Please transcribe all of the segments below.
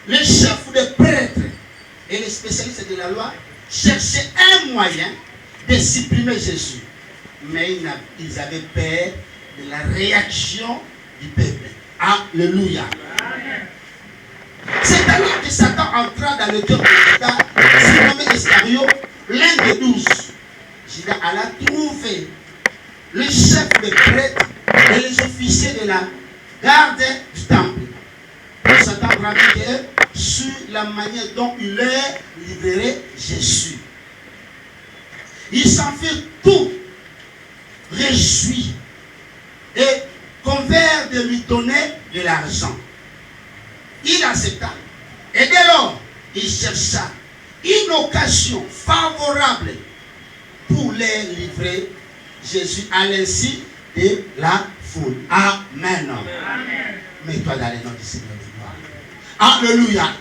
les chefs des prêtres et les spécialistes de la loi cherchaient un moyen de supprimer Jésus. Mais ils avaient peur de la réaction du peuple. Alléluia. C'est alors que Satan entra dans le cœur de Judas, surnommé Iscariot, l'un des 12. Judas alla trouver le chef des prêtres et les officiers de la garde du temple pour s'attendre avec eux sur la manière dont il leur livrerait Jésus. Ils s'en firent tout réjouis et convinrent de lui donner de l'argent. Il accepta et dès lors il chercha une occasion favorable pour les livrer Jésus à l'insu de la foule. Amen. Mets-toi dans les noms du Seigneur de gloire. Alléluia.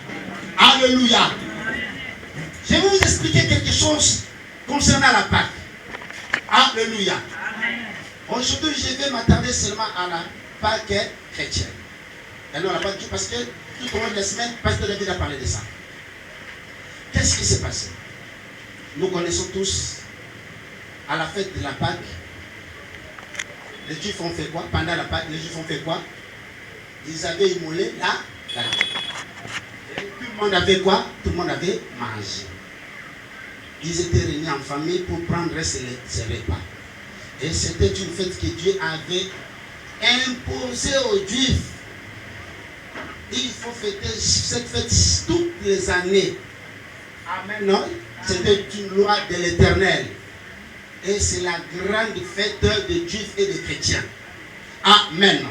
Alléluia. Je vais vous expliquer quelque chose concernant la Pâque. Alléluia. Aujourd'hui, je vais m'attarder seulement à la Pâque chrétienne. Et non, la Pâque, parce que tout au long de la semaine, Pasteur David a parlé de ça. Qu'est-ce qui s'est passé? Nous connaissons tous, à la fête de la Pâque, les Juifs ont fait quoi? Pendant la Pâque, les Juifs ont fait quoi? Ils avaient immolé la lampe. Et tout le monde avait quoi? Tout le monde avait mangé. Ils étaient réunis en famille pour prendre ces repas. Et c'était une fête que Dieu avait imposée aux Juifs. Il faut fêter cette fête toutes les années. Amen. Non? C'était une loi de l'Éternel. Et c'est la grande fête des Juifs et des chrétiens. Amen.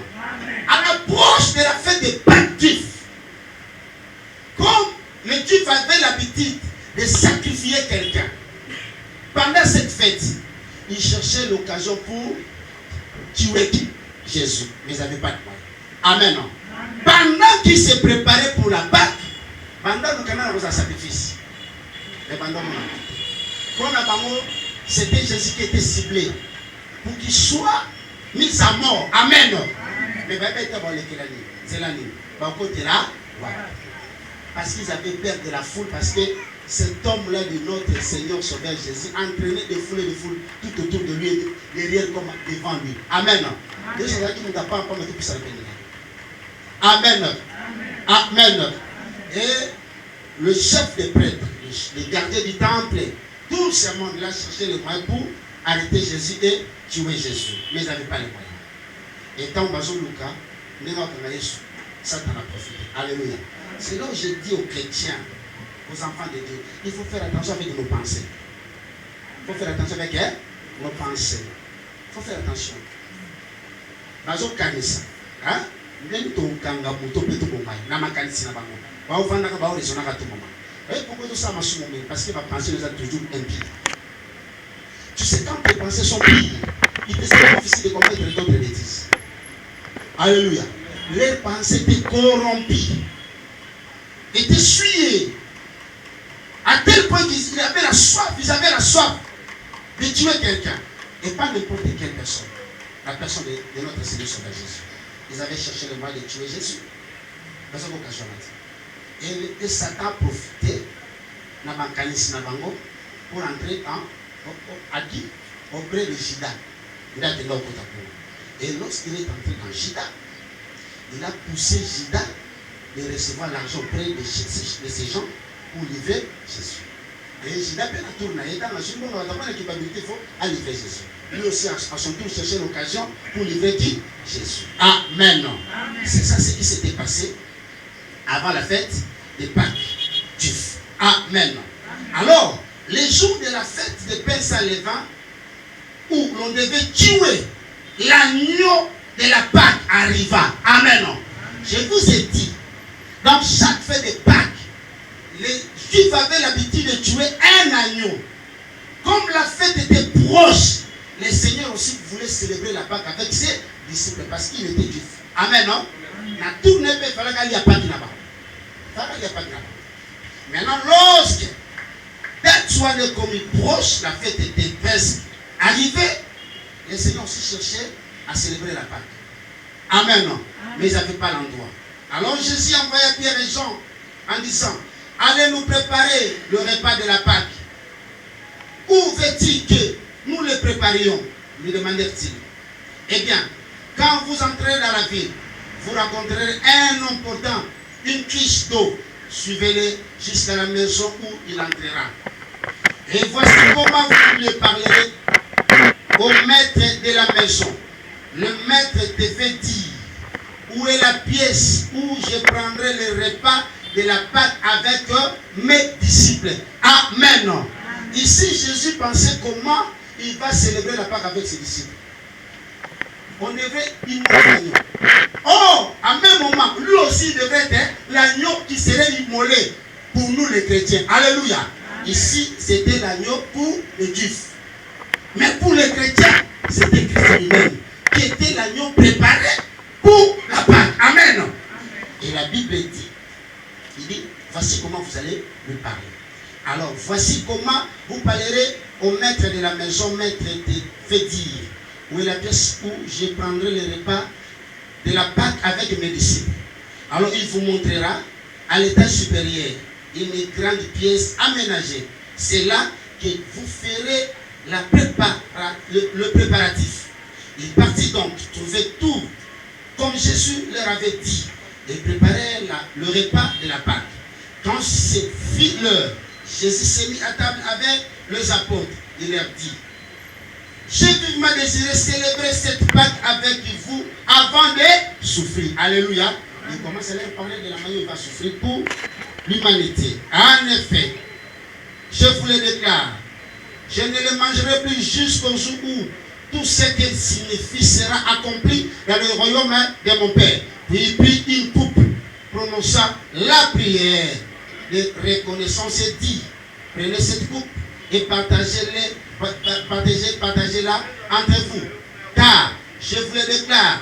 À l'approche de la fête des Pâques juifs, comme les Juifs avaient l'habitude de sacrifier quelqu'un, pendant cette fête, ils cherchaient l'occasion pour tuer qui? Jésus. Mais ils n'avaient pas de moyens. Amen. Pendant qu'ils se préparaient pour la Pâque, pendant le canal aux sacrifices, et pendant c'était Jésus qui était ciblé pour qu'il soit mis à mort. Amen. Mais c'est la nuit. Parce qu'ils avaient peur de la foule, parce que cet homme-là de notre Seigneur Sauveur Jésus entraînait des foules tout autour de lui, derrière comme devant lui. Amen. Amen. Amen. Et le chef des prêtres, les gardiens du temple, tout ce monde-là cherchait les moyens pour arrêter Jésus et tuer Jésus. Mais ils n'avaient pas les moyens. Et tant que Lucas, Satan a profité. Alléluia. C'est là où je dis aux chrétiens, aux enfants de Dieu, il faut faire attention avec nos pensées. Il faut faire attention avec nos pensées. Il faut faire attention. Bazo kanisa. Hein? Même ton kanga muto peto bomai. Nama kanisa na bango. Ba ofanda ka ba o resona ka tout moment. Et pourquoi tout ça m'a soumis? Parce que ma pensée nous a toujours impie. Tu sais, quand tes pensées sont pires, il te sera difficile de commettre d'autres bêtises. Alléluia. Les pensées étaient corrompues, étaient souillées, à tel point qu'ils avaient la soif, de tuer quelqu'un. Et pas n'importe quelle personne. La personne de notre Seigneur Sauveur Jésus. Ils avaient cherché le moyen de tuer Jésus. Dans cette occasion. Et Satan a profité pour entrer auprès de Judas. Et lorsqu'il est entré dans Judas, il a poussé Judas de recevoir l'argent auprès de ces gens pour livrer Jésus. Et Judas peut la tourner. Et dans la seconde, on a l'équipabilité pour livrer Jésus. Lui aussi, à son tour, cherchait l'occasion pour livrer qui? Jésus. Amen. C'est ça ce qui s'était passé avant la fête des Pâques juifs. Amen. Alors, les jours de la fête des pains sans levain, où l'on devait tuer l'agneau de la Pâque arriva. Amen. Je vous ai dit, dans chaque fête des Pâques, les Juifs avaient l'habitude de tuer un agneau. Comme la fête était proche, le Seigneur aussi voulait célébrer la Pâque avec ses disciples parce qu'il était juif. Amen. La tournée il fallait qu'il y ait pas de là-bas. Maintenant, lorsque date soit commis proche, la fête était presque arrivée, le Seigneur aussi cherchait à célébrer la Pâque. Amen. Mais ils n'avaient pas l'endroit. Alors Jésus envoya Pierre et Jean en disant, allez nous préparer le repas de la Pâque. Où veut-il que nous le préparions? Lui demandèrent-ils. Eh bien, quand vous entrez dans la ville, vous rencontrerez un homme portant une cuisse d'eau. Suivez-le jusqu'à la maison où il entrera. Et voici comment vous lui parlerez au maître de la maison. Le maître te fait dire, où est la pièce où je prendrai le repas de la Pâque avec mes disciples. Amen. Ici, Jésus pensait comment il va célébrer la Pâque avec ses disciples. On devrait immoler l'agneau. Oh, à même moment, lui aussi devrait être l'agneau qui serait immolé pour nous les chrétiens. Alléluia. Ici, c'était l'agneau pour les Juifs. Mais pour les chrétiens, c'était Christ lui-même qui était l'agneau préparé pour la Pâque. Amen. Et la Bible dit, il dit, voici comment vous allez me parler. Alors, voici comment vous parlerez au maître de la maison. Maître te fait dire, où est la pièce où je prendrai le repas de la Pâque avec mes disciples. Alors, il vous montrera à l'étage supérieur une grande pièce aménagée. C'est là que vous ferez le préparatif. Il partit donc trouver tout comme Jésus leur avait dit et préparer le repas de la Pâque. Quand c'est fit l'heure, Jésus s'est mis à table avec les apôtres. Il leur dit, j'ai vivement désiré célébrer cette Pâque avec vous avant de souffrir. Alléluia. Il commence à leur parler de la manière où il va souffrir pour l'humanité. En effet, je vous le déclare, je ne le mangerai plus jusqu'au jour où tout ce qu'il signifie sera accompli dans le royaume de mon Père. Puis il prit une coupe, prononça la prière de reconnaissance et dit, prenez cette coupe et partagez-la entre vous. Car, je vous le déclare,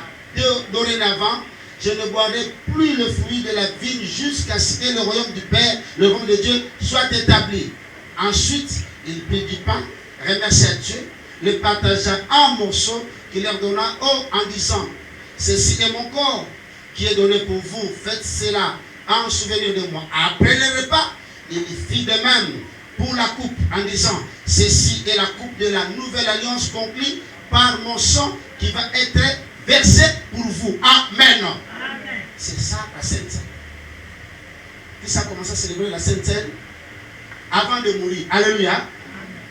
dorénavant, je ne boirai plus le fruit de la vigne jusqu'à ce que le royaume du Père, le royaume de Dieu, soit établi. Ensuite, il prit du pain, remercia Dieu, le partagea en morceaux qu'il leur donna en disant, ceci est mon corps qui est donné pour vous, faites cela en souvenir de moi. Après le repas, il fit de même pour la coupe en disant, ceci est la coupe de la nouvelle alliance conclue par mon sang qui va être versé pour vous. Amen. C'est ça la Sainte Seine. Qui a commencé à célébrer la Sainte Seine avant de mourir. Alléluia.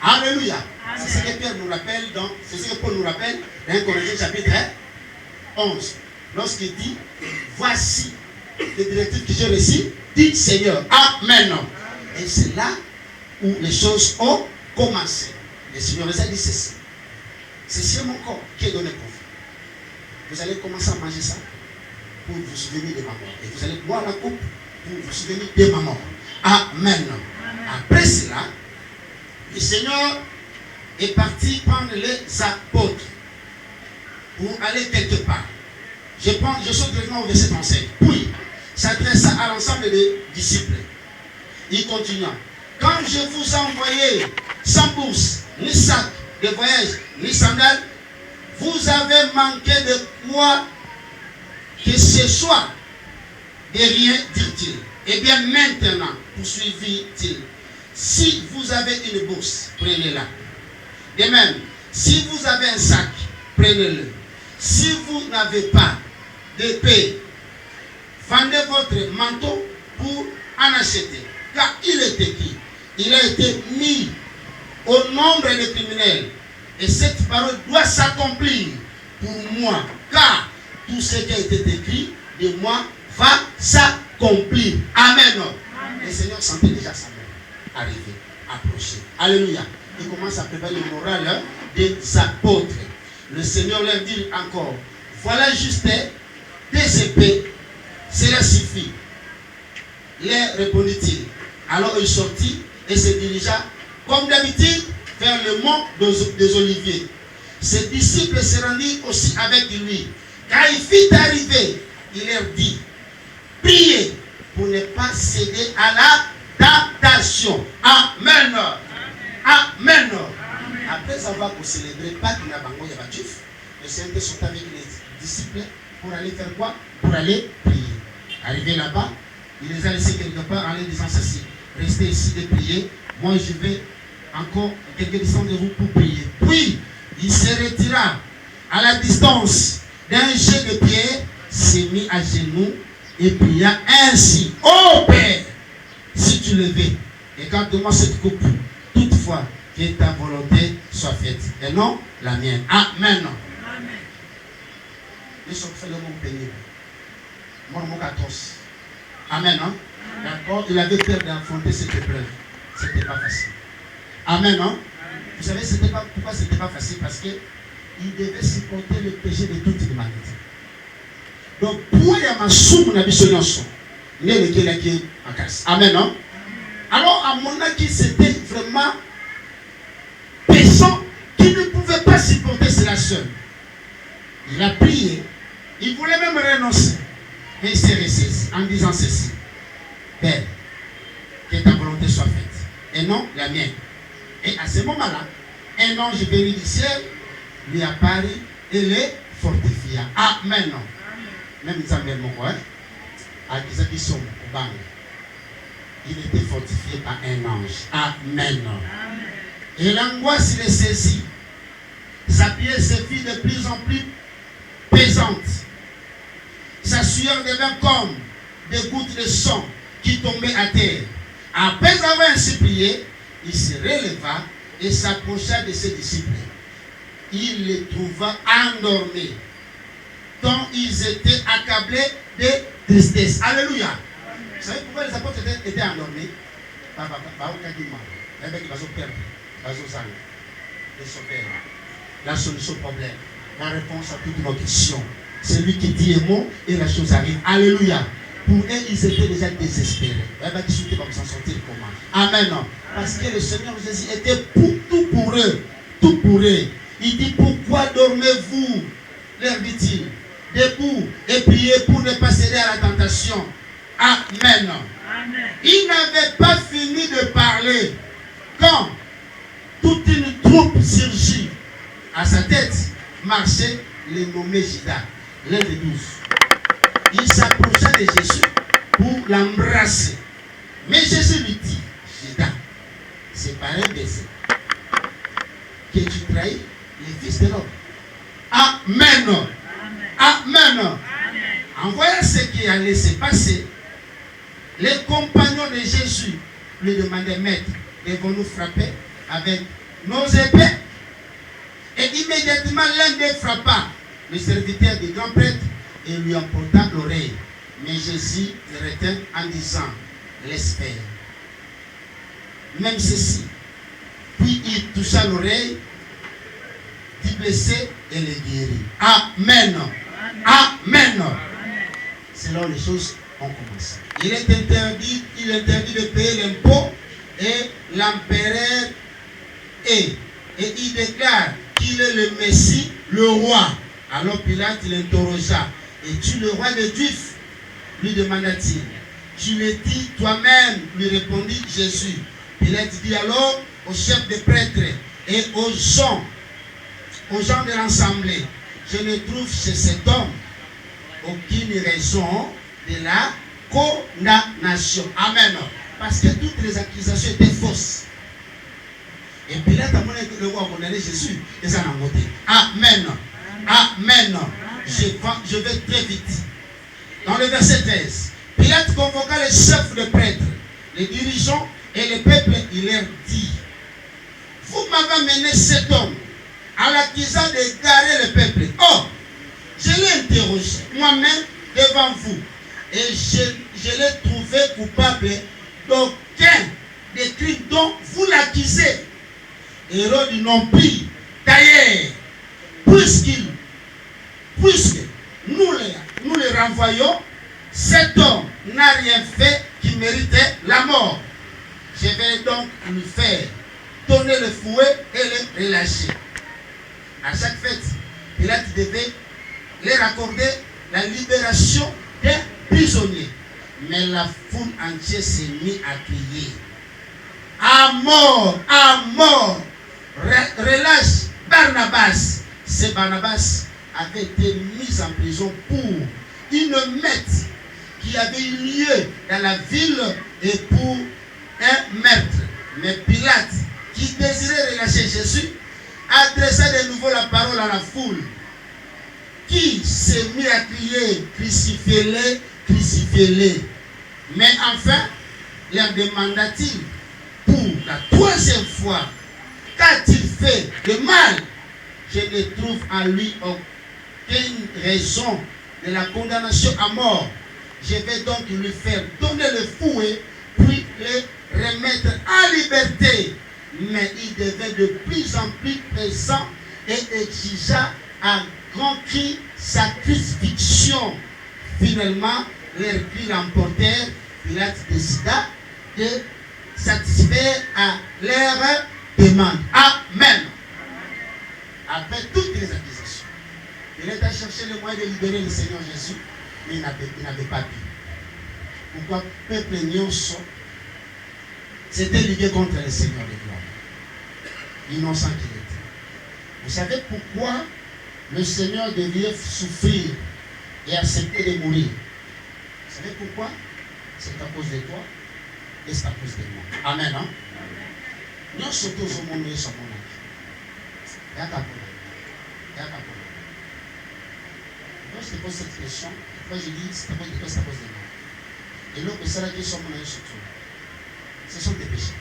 Alléluia. C'est ce que Pierre nous rappelle c'est ce que Paul nous rappelle dans 1 Corinthiens chapitre 11. Lorsqu'il dit, voici les directives que j'ai reçues, dit Seigneur. Amen. Et c'est là où les choses ont commencé. Le Seigneur les a dit ceci. Ceci est mon corps qui est donné pour vous. Vous allez commencer à manger ça pour vous souvenir de ma mort. Et vous allez boire la coupe pour vous souvenir de ma mort. Amen. Après cela, le Seigneur est parti prendre les apôtres pour aller quelque part. Je saute directement au verset 35. Puis, s'adressa à l'ensemble des disciples. Il continua. Quand je vous ai envoyé sans bourse, ni sac de voyage, ni sandales, vous avez manqué de quoi que ce soit. De rien, dit-il. Eh bien maintenant, poursuivit-il, si vous avez une bourse, prenez-la. De même, si vous avez un sac, prenez-le. Si vous n'avez pas d'épée, vendez votre manteau pour en acheter. Car il est écrit, il a été mis au nombre des criminels. Et cette parole doit s'accomplir pour moi. Car tout ce qui a été écrit de moi va s'accomplir. Amen. Le Seigneur sentait déjà sa mort arriver, approcher. Alléluia. Il commence à préparer le moral des apôtres. Le Seigneur leur dit encore, voilà juste des épées, cela suffit. Leur répondit-il. Alors il sortit et se dirigea, comme d'habitude, vers le mont des Oliviers. Ses disciples se rendirent aussi avec lui. Quand il fit arriver, il leur dit, priez pour ne pas céder à la tentation. Amen. Amen. Après avoir célébré Pâques, le Seigneur sortit avec les disciples pour aller faire quoi? Pour aller prier. Arrivé là-bas, Il les a laissés quelque part en leur disant ceci. Restez ici et priez. Moi, je vais encore quelques distances de vous pour prier. Puis, il se retira à la distance d'un jet de pierre, s'est mis à genoux et pria ainsi. Ô Père, si tu le veux, écarte-moi cette coupe, toutefois que ta volonté soit faite et non la mienne. Amen. Nous sommes fait le monde pénible. Mon 14. Amen. Hein? D'accord? Il avait peur d'affronter cette épreuve. Ce n'était pas facile. Amen. Hein? Vous savez pourquoi ce n'était pas facile? Parce qu'il devait supporter le péché de toute l'humanité. Donc, pour y avoir soum na bisonyonso, il y a lequel qui en casse. Amen. Hein? Alors, à mon avis, c'était vraiment péchant qui ne pouvait pas supporter cela seul. Il a prié. Il voulait même renoncer. Mais il s'est ressaisi en disant ceci. Père, que ta volonté soit faite et non la mienne. Et à ce moment-là, un ange venu du ciel lui apparut et le fortifia. Amen. Même Samuel Mokoé, il était fortifié par un ange. Amen. Et l'angoisse le saisit. Sa pièce se fit de plus en plus pesante. Sa sueur devint comme des gouttes de sang qui tombaient à terre. Après avoir ainsi prié, il se releva et s'approcha de ses disciples. Il les trouva endormis, dont ils étaient accablés de tristesse. Alléluia. Vous savez pourquoi les apôtres étaient endormis? La solution au problème, la réponse à toutes nos questions. C'est lui qui dit un mot et la chose arrive. Alléluia. Pour eux, ils étaient déjà désespérés. Ils va s'en sortir comment? Amen. Parce que le Seigneur Jésus était tout pour eux. Tout pour eux. Il dit, pourquoi dormez-vous? Leur dit-il. Debout et priez pour ne pas céder à la tentation. Amen. Amen. Il n'avait pas fini de parler quand toute une troupe surgit. À sa tête marchait le nommé Judas, l'un des 12. Il s'approcha de Jésus pour l'embrasser. Mais Jésus lui dit, Judas, c'est par un baiser que tu trahis les fils de l'homme. Amen. Amen. Amen. En voyant ce qui allait se passer, les compagnons de Jésus lui demandaient, Maître, devons-nous frapper avec nos épées? Et immédiatement l'un d'eux frappa le serviteur du grand prêtre et lui emporta l'oreille. Mais Jésus le retint en disant, l'espère. Même ceci. Puis il toucha l'oreille du blessé et le guérit. Amen. Amen. C'est là où les choses ont commencé. Il interdit de payer l'impôt et l'empereur et il déclare qu'il est le Messie, le roi. Alors Pilate l'interrogea. Es-tu le roi des Juifs? Lui demanda-t-il. Tu le dis toi-même, lui répondit Jésus. Pilate dit alors aux chefs des prêtres et aux gens de l'assemblée, je ne trouve chez cet homme aucune raison de la condamnation. Amen. Parce que toutes les accusations étaient fausses. Et Pilate a montré que le roi a condamné Jésus et ça n'a voté. Amen. Amen. Je vais très vite. Dans le verset 13, Pilate convoqua les chefs de prêtres, les dirigeants et le peuple. Il leur dit, vous m'avez mené cet homme à l'accusant d'égarer le peuple. Oh, je l'ai interrogé moi-même devant vous et je l'ai trouvé coupable d'aucun des crimes dont vous l'accusez. Hérode non plus. D'ailleurs, puisque nous les renvoyons, cet homme n'a rien fait qui méritait la mort. Je vais donc lui faire donner le fouet et le relâcher. À chaque fête, Pilate devait leur accorder la libération des prisonniers. Mais la foule entière s'est mise à crier, à mort, relâche Barnabas. Ce Barnabas avait été mis en prison pour une mette qui avait eu lieu dans la ville et pour un meurtre. Mais Pilate, qui désirait relâcher Jésus, adressa de nouveau la parole à la foule, qui s'est mis à crier, crucifiez-le, crucifiez-le. Mais enfin, leur demanda-t-il pour la troisième fois, qu'a-t-il fait de mal? Je ne trouve en lui aucune raison de la condamnation à mort. Je vais donc lui faire donner le fouet, puis le remettre en liberté. Mais il devait de plus en plus pressant et exigea à grand cri sa crucifixion. Finalement, leurs cris l'emportèrent. Pilate décida de satisfaire à leur demande. Amen. Après toutes les accusations, Pilate a cherché le moyen de libérer le Seigneur Jésus, mais il n'avait pas pu. Pourquoi peuple nyonso s'était ligué contre le Seigneur de gloire, innocent qu'il était. Vous savez pourquoi le Seigneur devait souffrir et accepter de mourir? Vous savez pourquoi? C'est à cause de toi et c'est à cause de moi. Amen. Hein? Nous sommes tous au monde et sommes au monde. Quand je te pose cette question, moi je dis c'est à cause de toi, c'est à cause de moi. Et l'autre, c'est la question que nous surtout. Ce sont des péchés.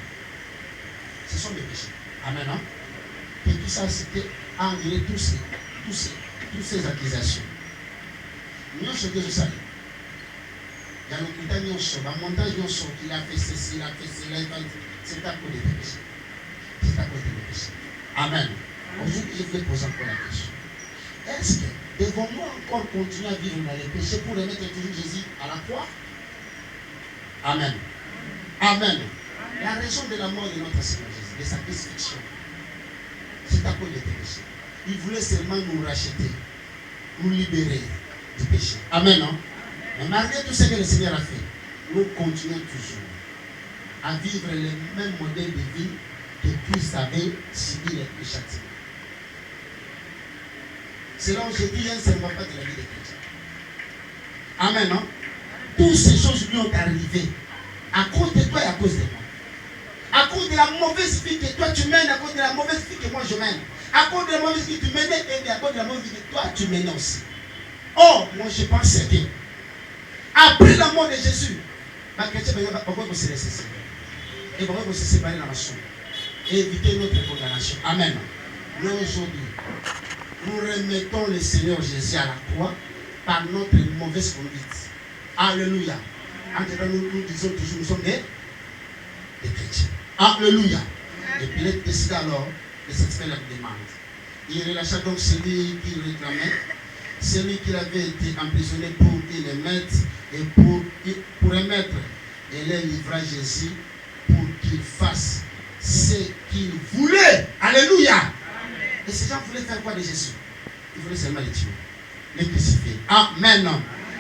Ce sont des péchés. Amen. Hein? Et tout ça, c'était enlever toutes ces accusations. Nous sommes tous au salut. Il y a le montage qu'il a fait ceci, il a fait cela, c'est à cause des péchés. C'est à cause des péchés. Amen. Aujourd'hui, je vais poser encore la question. Est-ce que devons-nous encore continuer à vivre dans les péchés pour remettre toujours Jésus à la croix? Amen. Amen. La raison de la mort de notre Seigneur Jésus, de sa crucifixion, c'est à cause des péchés. Il voulait seulement nous racheter, nous libérer du péché. Amen. Hein? Mais malgré tout ce que le Seigneur a fait, nous continuons toujours à vivre le même modèle de vie que Christ avait subi les châtiments. Selon Jésus, ça ne va pas de la vie des chrétiens. Amen. Non? Toutes ces choses lui ont arrivé à cause de toi et à cause de moi. À cause de la mauvaise vie que toi tu mènes, à cause de la mauvaise vie que moi je mène. À cause de la mauvaise vie que tu menais et à cause de la mauvaise vie que toi tu menais aussi. Or, moi je pense que après la mort de Jésus, les chrétiens vont se laisser. Et vont se séparer dans la chambre. Et éviter notre condamnation. Amen. Nous aujourd'hui, nous remettons le Seigneur Jésus à la croix par notre mauvaise conduite. Alléluia. Entre nous disons toujours, nous sommes des chrétiens. Alléluia. Et Pilate décide alors de satisfaire la demande. Il relâcha donc celui qui réclamait, celui qui avait été emprisonné pour qu'il le mette et pour remettre. Et les livra Jésus pour qu'il fasse ce qu'il voulait. Alléluia. Amen. Et ces gens voulaient faire quoi de Jésus? Ils voulaient seulement les tuer, les crucifier. Amen.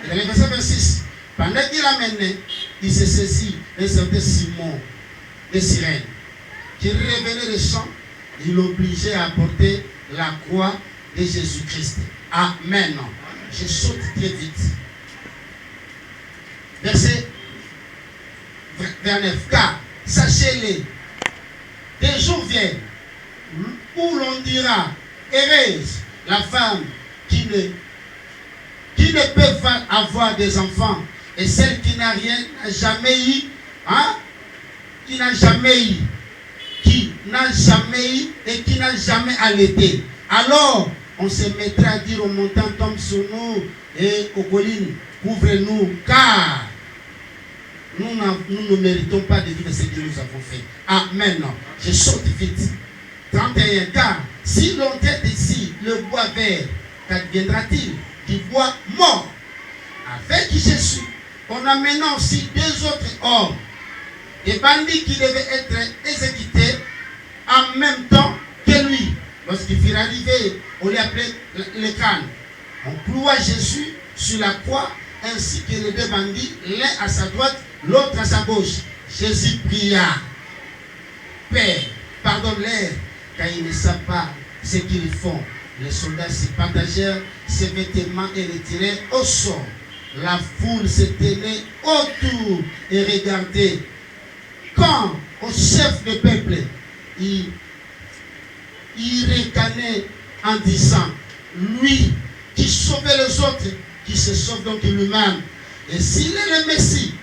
Et dans le verset 26, pendant qu'il l'amenait, il se saisit d'un certain Simon de Cyrène, qui revenait des champs. Il l'obligeait à porter la croix de Jésus-Christ. Amen. Je saute très vite. Verset 29. Car, sachez-le, des jours viennent où l'on dira, heureuse la femme qui ne peut pas avoir des enfants et celle qui n'a rien, n'a jamais eu, hein? Qui n'a jamais eu et qui n'a jamais allaité. Alors, on se mettra à dire aux montagnes, tombe sur nous et aux collines, couvre-nous, car nous ne méritons pas de vivre ce que nous avons fait. Amen. Je saute vite. 31. Car si l'on jette ici le bois vert, qu'adviendra-t-il du bois mort? Avec Jésus, en amenant aussi deux autres hommes, des bandits qui devaient être exécutés en même temps que lui. Lorsqu'il fut arrivé, on lui appelait le crâne. On cloua Jésus sur la croix, ainsi que les deux bandits, l'un à sa droite, l'autre à sa gauche. Jésus pria, Père, pardonne-leur, car ils ne savent pas ce qu'ils font. Les soldats se partagèrent ses vêtements et les tirèrent au sort. La foule se tenait autour et regardait. Quand au chef du peuple, il ricanait en disant, lui qui sauvait les autres, qui se sauve donc lui-même. Et s'il est le Messie,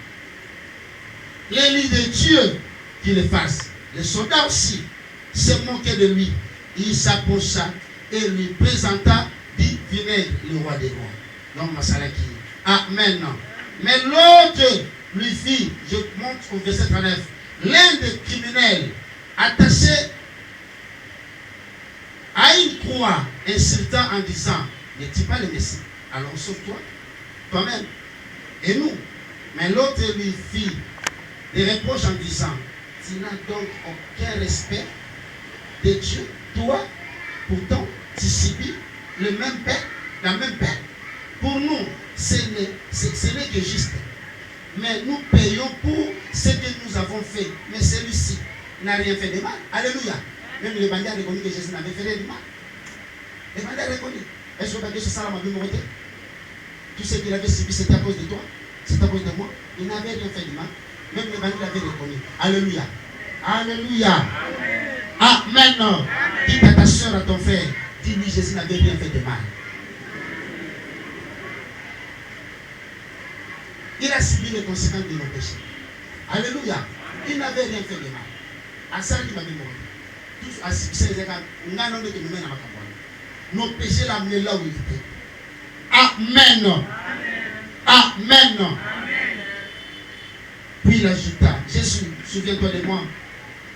l'élu de Dieu, qu'il le fasse. Les soldats aussi se moquaient de lui. Il s'approcha et lui présenta du vinaigre, le roi des rois. Donc, Masalaki. Amen. Mais l'autre lui fit, je monte au verset 39, l'un des criminels attaché à une croix, insultant en disant, n'es-tu pas le Messie? Alors sauve-toi, toi-même, et nous. Mais l'autre lui fit des reproches en disant, tu n'as donc aucun respect de Dieu, toi, pourtant, tu subis le même pain, la même pain. Pour nous, ce n'est que juste. Mais nous payons pour ce que nous avons fait. Mais celui-ci n'a rien fait de mal. Alléluia. Même les bandits ont reconnu que Jésus n'avait fait de mal. Les bandits ont reconnu. Est-ce que Dieu se sent la mémorisée? Tout ce qu'il avait subi, c'était à cause de toi. C'est à cause de moi. Il n'avait rien fait de mal. Même les bandits l'avaient reconnu. Alléluia. Alléluia. Amen. Amen. Dis à ta soeur, à ton frère, dis-lui, Jésus n'avait rien fait de mal. Il a subi les conséquences de nos péchés. Alléluia. Il n'avait rien fait de mal. À ça qui m'a dit, tous à succès, nos péchés l'ont amené là où il était. Amen. Amen. Amen. Puis il ajouta, Jésus, souviens-toi de moi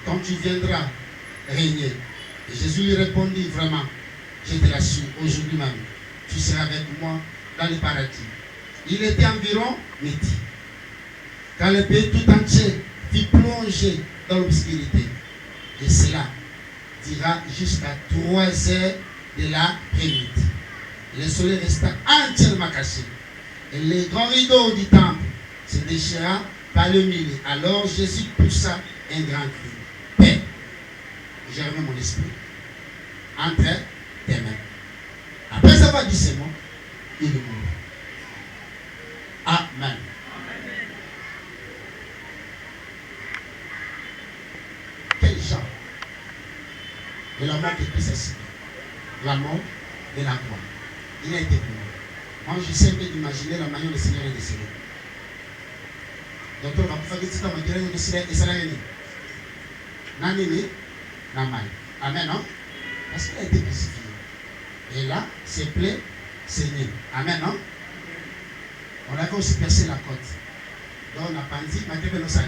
quand tu viendras régner. Et Jésus lui répondit, vraiment, je te l'assure, aujourd'hui même, tu seras avec moi dans le paradis. Il était environ midi, quand le pays tout entier fut plongé dans l'obscurité. Et cela dira jusqu'à 3 heures de l'après-midi. Le soleil resta entièrement caché. Et les grands rideaux du temple se déchira par le milieu. Alors Jésus poussa un grand cri. Père, j'ai remis mon esprit entre tes mains. Après avoir dit ces mots, il est mort. Amen. Quel genre de la mort qui peut s'assumer? La mort de la croix. Il a été mort. Moi, je sais d'imaginer la manière dont le Seigneur est décédé. Donc, on va faire des petites manières de décéder et ça l'a gagné. Nanini, Namai. Amen, non? Parce qu'il a été crucifié. Et là, ses plaies saignées. Amen, non? On avait aussi percé la côte. Donc on a pensé, ma tête de l'osani.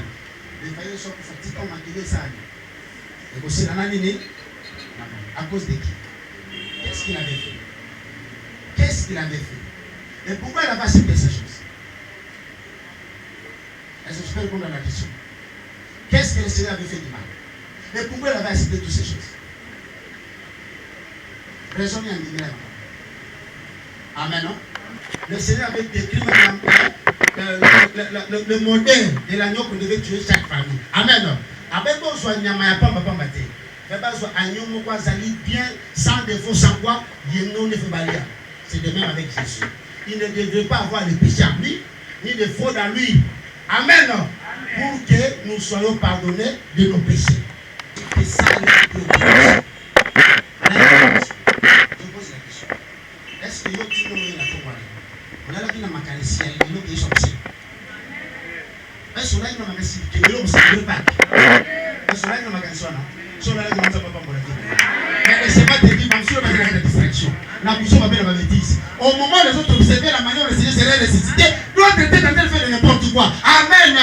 Les failles sont pour faire on m'a dit ça. Et aussi la nanine, à cause de qui? Qu'est-ce qu'il avait fait? Qu'est-ce qu'il avait fait? Et pourquoi il avait accepté ces choses? Est-ce que je peux répondre à la question? Qu'est-ce que le Seigneur avait fait du mal? Et pourquoi il avait accepté toutes ces choses? Raisonnez en disant. Amen, non? Le Seigneur avait décrit le modèle de l'agneau qu'on devait tuer chaque famille. Amen. Avec bon soin, il n'y a pas de papa. Agneau bien, sans défaut, sans quoi, c'est de même avec Jésus. Il ne devait pas avoir de péché en lui, ni de faute en lui. Amen. Pour que nous soyons pardonnés de nos péchés. C'est ça le péché. Je pose la question. Est-ce que nous avons la tombe? On a la vie dans ma caressière, il y a des sorties. Est-ce que nous avons la vie dans ma caressière? Est-ce que nous avons la vie dans ma caressière? Mais c'est pas de dire, même si on a la distraction, la bouche va bien la bêtise. Au moment où les autres observaient la manière dont le Seigneur serait ressuscité, l'autre était en train de faire n'importe quoi. Amen.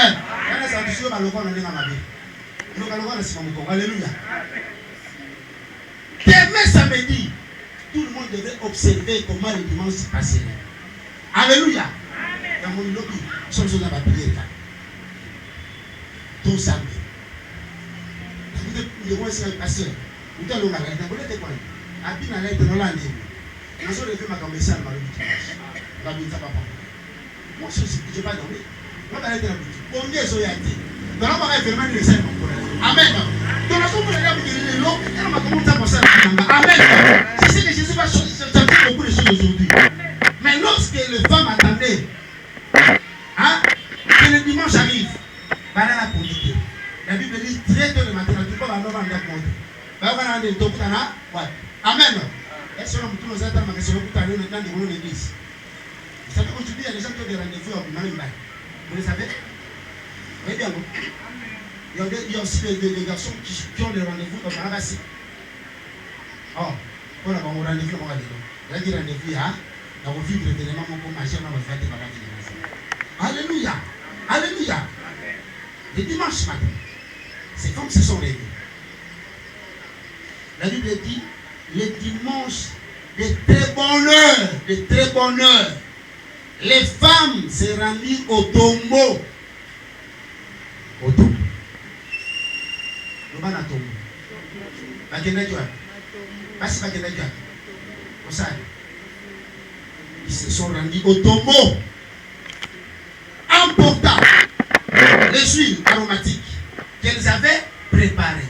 Alléluia. Demain samedi, tout le monde devait observer comment le dimanche se passait. Alléluia. Dans mon lobby, sommes dans la prière. Tout samedi. Vous devez voir pasteur. Vous avez le magasin. Vous avez quoi? Abi na l'aide de l'année. Nous sommes les ma commerciale dans le dimanche. La vie ne va pas. Moi, je n'ai pas dormi. Moi, je n'ai pas dormi. Combien sont-ils été? Dans la marée, vraiment, il est simple. Amen. Dans la sombre, il y a des lots. Il y a ma communauté pour ça. Amen. C'est ce que Jésus va changer beaucoup de choses aujourd'hui. Mais lorsque les femmes attendaient le dimanche arrive, voilà la politique. La Bible dit très tôt le matin, tu peux avoir un compte. Amen. Est-ce que nous avons un dans l'église? Vous savez qu'aujourd'hui, il y a des gens qui ont des rendez-vous au Manimba. Vous le savez? Oui, bien. Il y a aussi des garçons qui ont des rendez-vous au Marabassi. Oh, on a un rendez-vous au Marabassi. Il y a des rendez-vous, hein? On va vivre l'événement pour manger, on va faire des bagages. Alléluia. Alléluia. Le dimanche matin, c'est comme ce sont les deux. La Bible dit, le dimanche, de très bonne heure, de très bonne heure, les femmes se rendirent au tombeau. Au tombeau. Nous allons au tombeau. Ils se sont rendus au tombeau, emportant les huiles aromatiques qu'elles avaient préparées.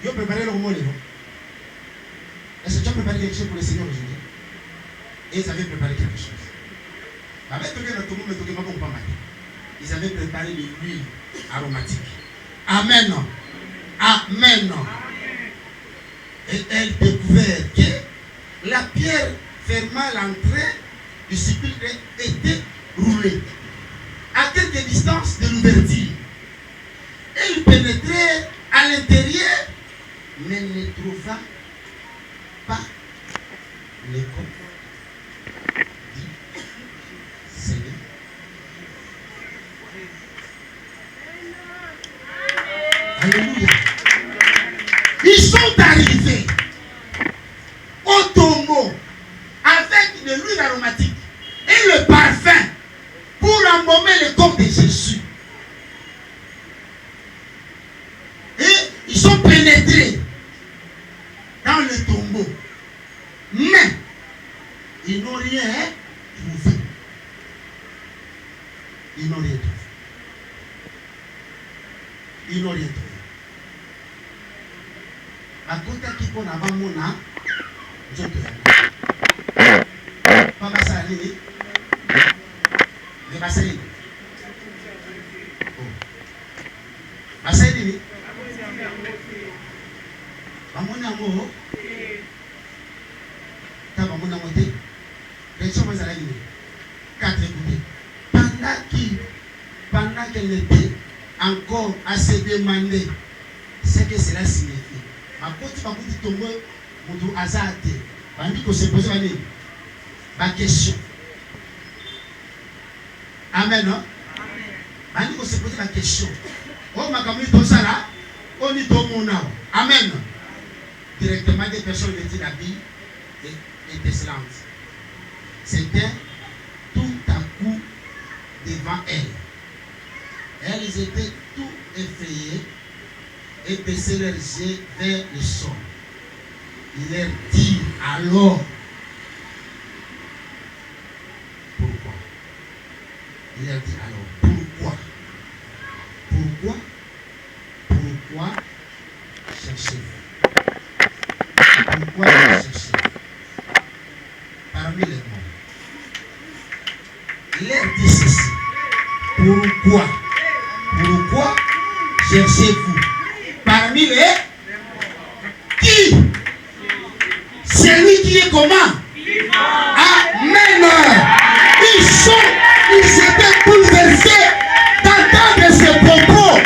Ils ont préparé leur mot. Est-ce que tu as préparé quelque chose pour le Seigneur aujourd'hui? Et ils avaient préparé quelque chose. Ils avaient préparé de l'huile aromatique. Amen. Amen. Et elles découvrirent que la pierre fermant l'entrée du sépulcre était roulée à quelque distance de l'ouverture. Elle pénétrait à l'intérieur, mais ne trouva pas le corps du Seigneur. Alléluia. Ils sont arrivés au tombeau avec de l'huile aromatique et le parfum pour embaumer le corps de Jésus. Et ils sont pénétrés dans le tombeau. Mais ils n'ont rien trouvé. Ils n'ont rien trouvé. Ils n'ont rien trouvé. À côté qui qu'on a vraiment Papa Salini, le Bassalini. Bassalini. Bamona mo. Ta bamona moté. Les choses à la ligne. 4 écoutez. Pendant qu'elle était encore à se demander ce que cela signifie. Ma côté va vous tomber mon hasard. Bandi ko se pose ma question. Amen. Non? Bandi ko se pose ma question. Oh ma kamini to sala, on y to mona. Amen. Directement des personnes qui étaient habillées et excellentes. C'était tout à coup devant elles. Elles étaient tout effrayées et baissaient leurs yeux vers le sol. Il leur dit alors pourquoi? Il leur dit alors pourquoi cherchez-vous? Pourquoi cherchez-vous? Parmi les mots, il leur dit ceci. Pourquoi cherchez-vous? Parmi les qui? Celui qui est comment? Amen. Ils étaient bouleversés d'entendre ce propos.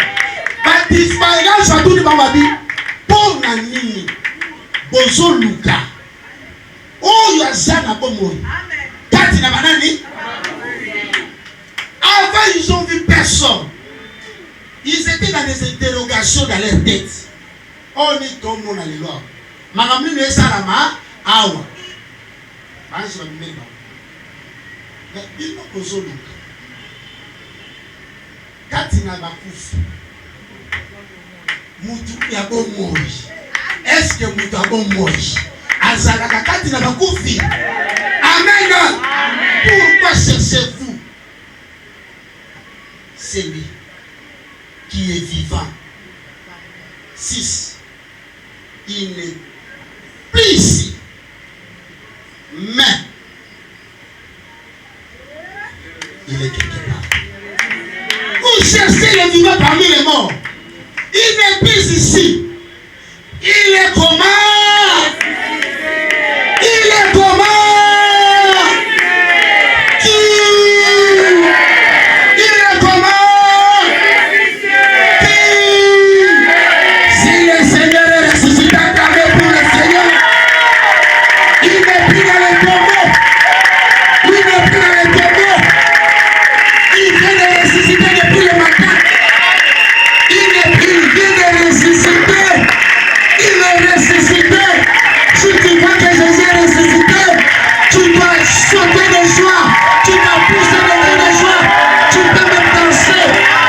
Batifaïla Chatouni Bambabi. Pour Nani. Bozo Luka. Oh, Yazana Bomoy. Katina Banani. Avant, ils ont vu personne. Ils étaient dans des interrogations dans leur tête. On est comme on a les lois. Magamine Salama, Awa. Je vais me mettre. Mais il faut que je loue. Katina Bakouf. Moutou Yabo Mori. Est-ce que Moutou Yabo Mori? Azalaka Katina Bakoufi. Amen. Pourquoi cherchez-vous celui qui est vivant? 6. Il n'est plus ici, mais il est quelque part. vous cherchez le vivant parmi les morts, il n'est plus ici. Il est comme